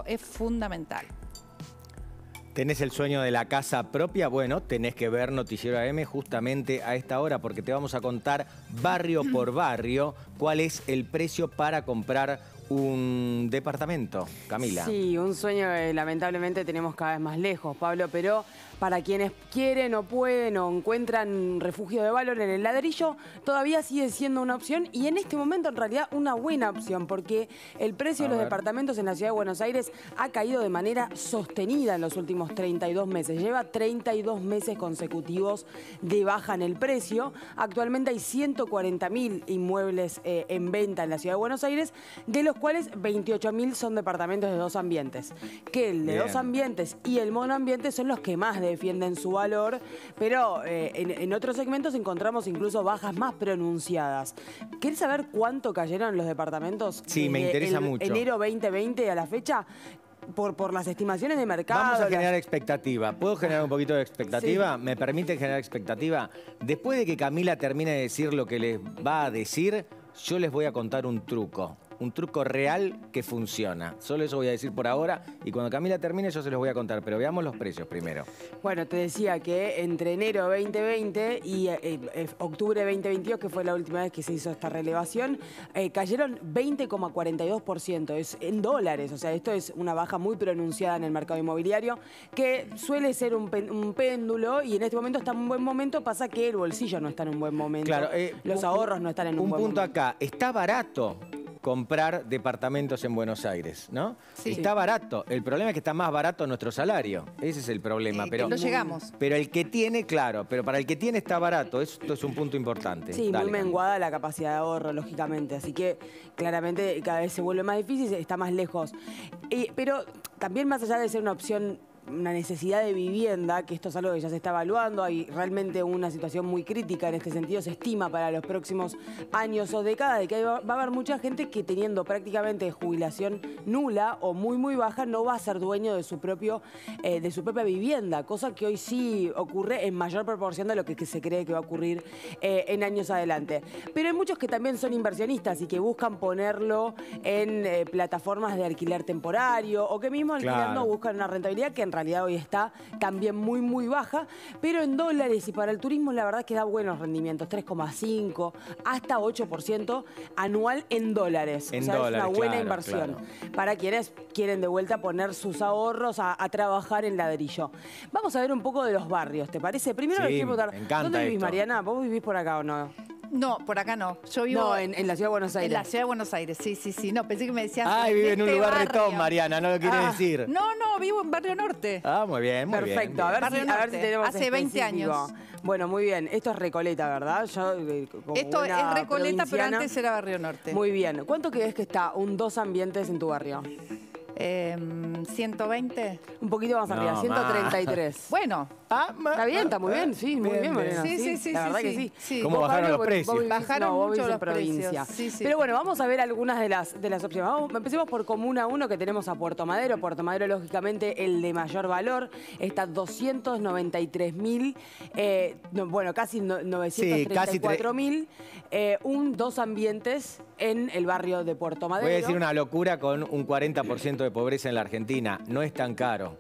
Es fundamental. ¿Tenés el sueño de la casa propia? Bueno, tenés que ver Noticiero AM justamente a esta hora porque te vamos a contar barrio por barrio cuál es el precio para comprar un departamento. Camila. Sí, un sueño que lamentablemente tenemos cada vez más lejos, Pablo, pero para quienes quieren o pueden o encuentran refugio de valor en el ladrillo, todavía sigue siendo una opción y en este momento en realidad una buena opción porque el precio de los departamentos en la ciudad de Buenos Aires ha caído de manera sostenida en los últimos 32 meses. Lleva 32 meses consecutivos de baja en el precio. Actualmente hay 140.000 inmuebles en venta en la ciudad de Buenos Aires, de los cuales 28.000 son departamentos de dos ambientes. Que el de dos ambientes y el monoambiente son los que más defienden su valor, pero en otros segmentos encontramos incluso bajas más pronunciadas. ¿Querés saber cuánto cayeron los departamentos? Sí, me interesa mucho. Enero 2020 a la fecha, por las estimaciones de mercado. Vamos a generar expectativa. ¿Puedo generar un poquito de expectativa? Sí. ¿Me permite generar expectativa? Después de que Camila termine de decir lo que les va a decir, yo les voy a contar un truco. Un truco real que funciona. Solo eso voy a decir por ahora y cuando Camila termine yo se los voy a contar, pero veamos los precios primero. Bueno, te decía que entre enero 2020 y octubre 2022, que fue la última vez que se hizo esta relevación, cayeron 20,42%. Es en dólares, o sea, esto es una baja muy pronunciada en el mercado inmobiliario, que suele ser un péndulo y en este momento está en un buen momento, pasa que el bolsillo no está en un buen momento. Claro, los ahorros no están en un buen momento. Un punto acá, está barato comprar departamentos en Buenos Aires, ¿no? Sí. Está barato. El problema es que está más barato nuestro salario. Ese es el problema. Pero no llegamos. Pero el que tiene, claro, pero para el que tiene está barato. Esto es un punto importante. Sí, dale, muy menguada la capacidad de ahorro, lógicamente. Así que claramente cada vez se vuelve más difícil, está más lejos. Pero también más allá de ser una opción, una necesidad de vivienda, que esto es algo que ya se está evaluando, hay realmente una situación muy crítica en este sentido, se estima para los próximos años o décadas de que va a haber mucha gente que teniendo prácticamente jubilación nula o muy baja no va a ser dueño de su propia vivienda, cosa que hoy sí ocurre en mayor proporción de lo que se cree que va a ocurrir en años adelante. Pero hay muchos que también son inversionistas y que buscan ponerlo en plataformas de alquiler temporario o que mismo alquilando buscan una rentabilidad que en realidad hoy está también muy baja, pero en dólares y para el turismo la verdad es que da buenos rendimientos, 3,5 hasta 8% anual en dólares. En o sea, dólares, es una buena claro, inversión. Claro. Para quienes quieren de vuelta poner sus ahorros a trabajar en ladrillo. Vamos a ver un poco de los barrios, ¿te parece? Primero les quiero preguntar, ¿dónde vivís, Mariana? ¿Vos vivís por acá o no? No, por acá no. Yo vivo... No, en la ciudad de Buenos Aires. En la ciudad de Buenos Aires, sí. No, pensé que me decías... Ay, vive en un lugar retón, Mariana, no lo quiere decir. No, vivo en Barrio Norte. Ah, muy bien, muy bien. Perfecto, a ver si tenemos hace 20 años. Bueno, muy bien. Esto es Recoleta, ¿verdad? Esto es Recoleta, pero antes era Barrio Norte. Muy bien. ¿Cuánto crees que está un dos ambientes en tu barrio? 120. Un poquito más arriba, 133. Bueno. Está bien, está muy bien, sí, muy bien, Mariana. Sí, la verdad que sí. ¿Cómo bajaron los precios? Bajaron mucho los provincia. precios. Pero bueno, vamos a ver algunas de las opciones. Empecemos por Comuna 1, que tenemos a Puerto Madero. Puerto Madero, lógicamente, el de mayor valor. Está 293.000, bueno, casi 934.000. Dos ambientes en el barrio de Puerto Madero. Voy a decir una locura con un 40% de pobreza en la Argentina. No es tan caro.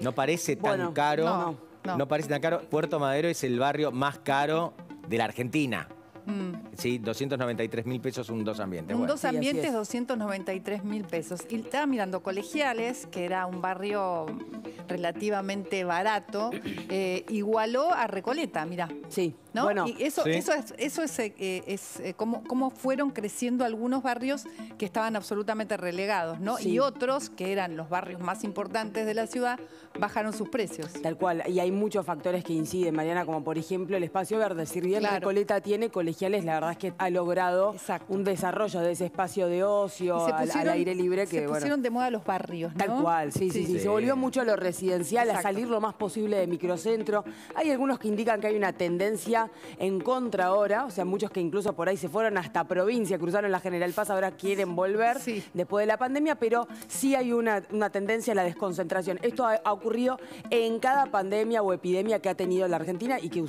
No parece tan caro. No parece tan caro. Puerto Madero es el barrio más caro de la Argentina. Sí, 293.000 pesos un dos ambientes. Un dos ambientes, 293.000 pesos. Y estaba mirando Colegiales, que era un barrio relativamente barato, igualó a Recoleta, mirá. Sí. ¿No? Bueno, y eso es cómo fueron creciendo algunos barrios que estaban absolutamente relegados, ¿no? Sí. Y otros, que eran los barrios más importantes de la ciudad, bajaron sus precios. Tal cual. Y hay muchos factores que inciden, Mariana, como por ejemplo el espacio verde. Si bien Recoleta tiene, Colegiales, la verdad es que ha logrado un desarrollo de ese espacio de ocio al aire libre. Se pusieron de moda los barrios, ¿no? Tal cual, sí. Se volvió mucho a lo residencial, a salir lo más posible de microcentro. Hay algunos que indican que hay una tendencia está en contra ahora, o sea, muchos que incluso por ahí se fueron hasta provincia, cruzaron la General Paz, ahora quieren volver después de la pandemia, pero sí hay una tendencia a la desconcentración. Esto ha ocurrido en cada pandemia o epidemia que ha tenido la Argentina y que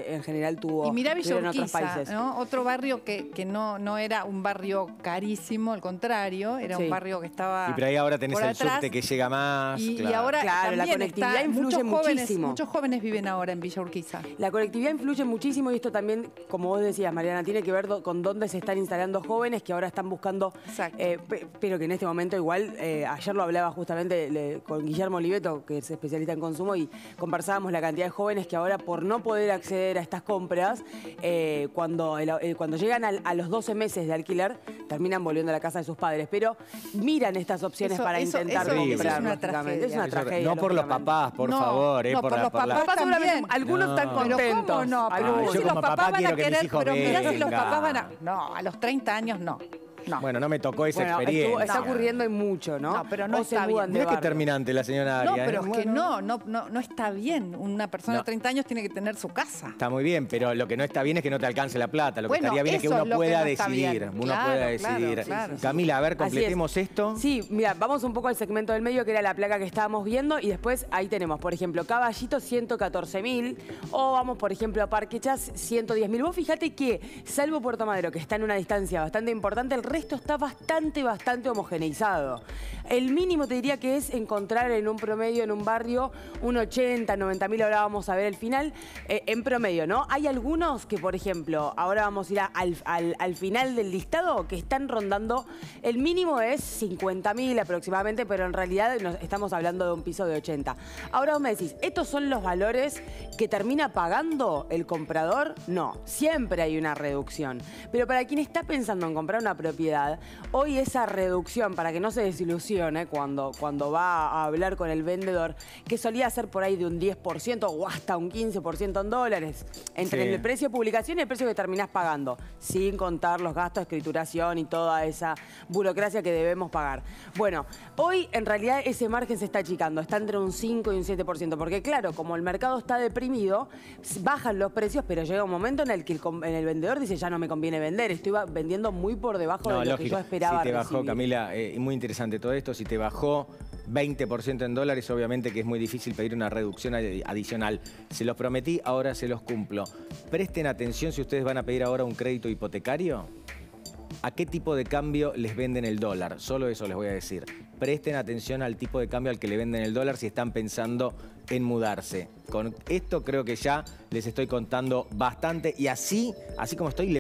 en general tuvo y mirá Villa en otros Urquiza, países. ¿no? Otro barrio que no era un barrio carísimo, al contrario, era un barrio que estaba. Y pero ahí ahora tenés por el atrás, subte que llega más. Y claro. ahora Claro, la también conectividad influye muchísimo. Muchos jóvenes viven ahora en Villa Urquiza. La colectividad influye muchísimo y esto también, como vos decías, Mariana, tiene que ver con dónde se están instalando jóvenes que ahora están buscando, pero que en este momento igual, ayer lo hablaba justamente con Guillermo Oliveto, que es especialista en consumo, y conversábamos la cantidad de jóvenes que ahora por no poder acceder a estas compras, cuando llegan a los 12 meses de alquiler, terminan volviendo a la casa de sus padres, pero miran estas opciones para intentar comprar. Es una tragedia. Es una tragedia. No por los papás, por favor. No, por los papás seguramente algunos están contentos. Pero ¿cómo no? Algunos. Si Yo los como papás papá van a quiero que mis querer, hijos pero mirá si los vengan. papás van a. No, a los 30 años no. No. Bueno, no me tocó esa Bueno, experiencia. está ocurriendo en mucho, ¿no? No, pero no o se está mudan bien. de Mirá qué barrio. terminante la señora No, Aria. pero es que Bueno, no está bien. Una persona de 30 años tiene que tener su casa. Está muy bien, pero lo que no está bien es que no te alcance la plata. Lo que Bueno, estaría bien es que eso uno es lo que pueda no está decidir. bien. Uno Claro, pueda claro, decidir. claro. Camila, a ver, Así es. completemos esto. Sí, mira, vamos un poco al segmento del medio, que era la placa que estábamos viendo, y después ahí tenemos, por ejemplo, Caballito, 114.000, o vamos, por ejemplo, a Parque Chas, 110.000. Vos fíjate que, salvo Puerto Madero, que está en una distancia bastante importante, el resto está bastante homogeneizado. El mínimo te diría que es encontrar en un promedio, en un barrio, un 80, 90.000, ahora vamos a ver el final, en promedio, ¿no? Hay algunos que, por ejemplo, ahora vamos a ir al final del listado, que están rondando, el mínimo es 50.000 aproximadamente, pero en realidad estamos hablando de un piso de 80. Ahora vos me decís, ¿estos son los valores que termina pagando el comprador? No, siempre hay una reducción. Pero para quien está pensando en comprar una propiedad, hoy esa reducción, para que no se desilusione cuando va a hablar con el vendedor, que solía ser por ahí de un 10% o hasta un 15% en dólares, entre el precio de publicación y el precio que terminás pagando, sin contar los gastos de escrituración y toda esa burocracia que debemos pagar. Bueno, hoy en realidad ese margen se está achicando, está entre un 5 y un 7%, porque claro, como el mercado está deprimido, bajan los precios, pero llega un momento en el que el vendedor dice, ya no me conviene vender, estoy vendiendo muy por debajo de lo que yo esperaba Si te bajó, recibir. Camila, muy interesante todo esto, si te bajó 20% en dólares, obviamente que es muy difícil pedir una reducción adicional. Se los prometí, ahora se los cumplo. Presten atención si ustedes van a pedir ahora un crédito hipotecario. ¿A qué tipo de cambio les venden el dólar? Solo eso les voy a decir. Presten atención al tipo de cambio al que le venden el dólar si están pensando en mudarse. Con esto creo que ya les estoy contando bastante y así como estoy...